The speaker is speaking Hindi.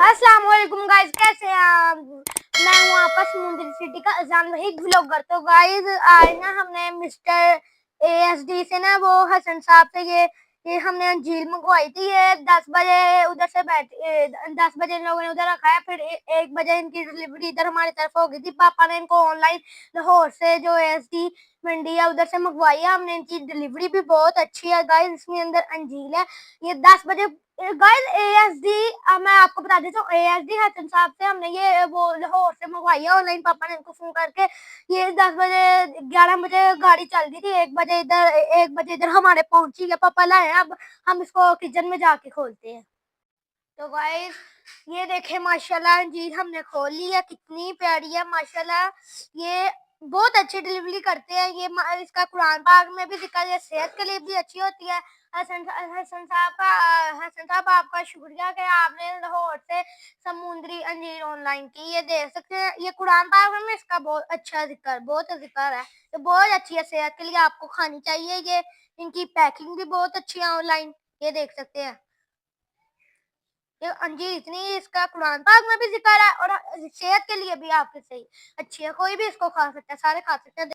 अस्सलाम वालेकुम गाइस, कैसे हैं आप? मैं हूँ आपका समुद्री सिटी का अजान वहीद व्लॉगर। तो गाइस आज ना हमने मिस्टर एएसडी से ना वो हसन साहब से ये हमने झील मंगवाई थी। ये 10 बजे उधर से 10 बजे इन लोगों ने उधर रखा है, फिर 1 बजे इनकी डिलीवरी इधर हमारी तरफ हो गई थी। पापा ने इनको ऑनलाइन लाहौर से जो एएसडी मंडी है उधर से मंगवाई है हमने। इनकी डिलीवरी भी बहुत अच्छी है गाइस। इसमें अंदर अंजील है। ये 10 बजे गाइस एएसडी, मैं आपको बता देता हूँ, एएसडी हसन साहब से हमने ये वो लाहौर से मंगवाई है ऑनलाइन। पापा ने इनको फोन करके ये 10 बजे 11 बजे गाड़ी चल दी थी, 1 बजे इधर हमारे पहुंची है। पापा लाए हैं, अब हम इसको किचन में जाके खोलते हैं। तो गाइस ये देखे माशाल्लाह जी हमने खोल ली है, कितनी प्यारी है माशाल्लाह। ये बहुत अच्छी डिलीवरी करते हैं। ये इसका कुरान पाक में भी जिक्र है, सेहत के लिए भी अच्छी होती है। हसन साहब आपका शुक्रिया कि आपने लाहौर से समुद्री अंजीर ऑनलाइन की। ये देख सकते हैं, ये कुरान पाक में इसका बहुत अच्छा जिक्र, बहुत जिक्र है। तो बहुत अच्छी है, सेहत के लिए आपको खानी चाहिए। ये इनकी पैकिंग भी बहुत अच्छी है ऑनलाइन, ये देख सकते हैं। ये अंजीर इतनी, इसका कुरान पाक में भी जिक्र है और सेहत के लिए भी आपके सही अच्छी है। कोई भी इसको खा सकता है, सारे खा सकते हैं।